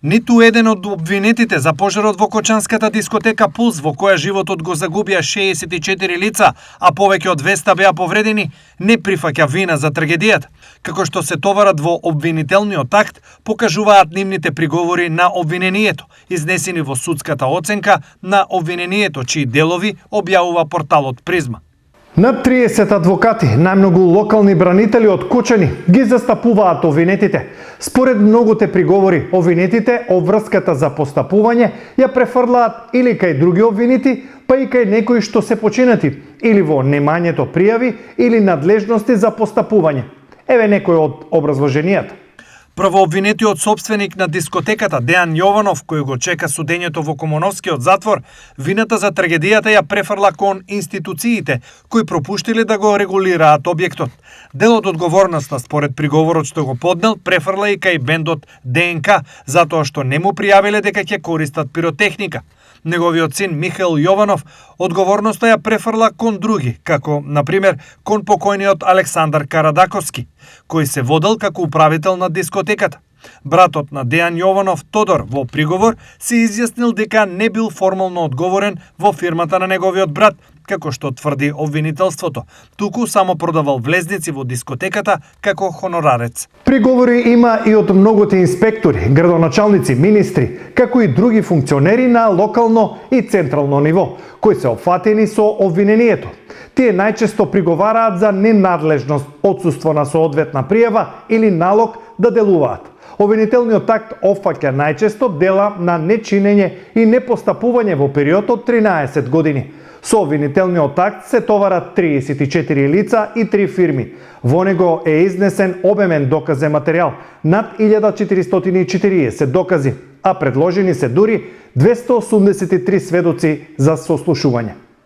Ниту еден од обвинетите за пожарот во Кочанската дискотека Пулс, во која животот го загубија 64 лица, а повеќе од 200 беа повредени, не прифаќа вина за трагедијата. Како што се товарат во обвинителниот акт, покажуваат нивните приговори на обвинението, изнесени во судската оценка на обвинението, чии делови објавува порталот Призма. Над 30 адвокати, најмногу локални бранители од Кочани, ги застапуваат обвинетите. Според многуте приговори, обвинетите обврската за постапување ја префрлаат или кај други обвинити, па и кај некои што се починати, или во немањето пријави или надлежности за постапување. Еве некој од образложенијата. Првообвинетиот собственик на дискотеката Дејан Јованов, кој го чека судењето во Комоновскиот затвор, вината за трагедијата ја префрла кон институциите, кои пропуштиле да го регулираат објектот. Дел од одговорноста според приговорот што го поднел префрла и кај бендот ДНК, затоа што не му пријавиле дека ќе користат пиротехника. Неговиот син Михаил Јованов одговорноста ја префрла кон други, како, например, кон покојниот Александар Карадаковски, кој се водел како управител на дискотеката. Братот на Дејан Јованов, Тодор, во приговор се изјаснил дека не бил формално одговорен во фирмата на неговиот брат, како што тврди обвинителството, туку само продавал влезници во дискотеката како хонорарец. Приговори има и од многуте инспектори, градоначалници, министри, како и други функционери на локално и централно ниво, кои се опфатени со обвинението. Тие најчесто приговараат за ненадлежност, отсуство на соодветна пријава или налог да делуваат. Обвинителниот акт опфаќа најчесто дела на нечинење и непостапување во период од 13 години. Со обвинителниот акт се товарат 34 лица и 3 фирми. Во него е изнесен обемен доказен материјал, над 1440 докази, а предложени се дури 283 сведоци за сослушување.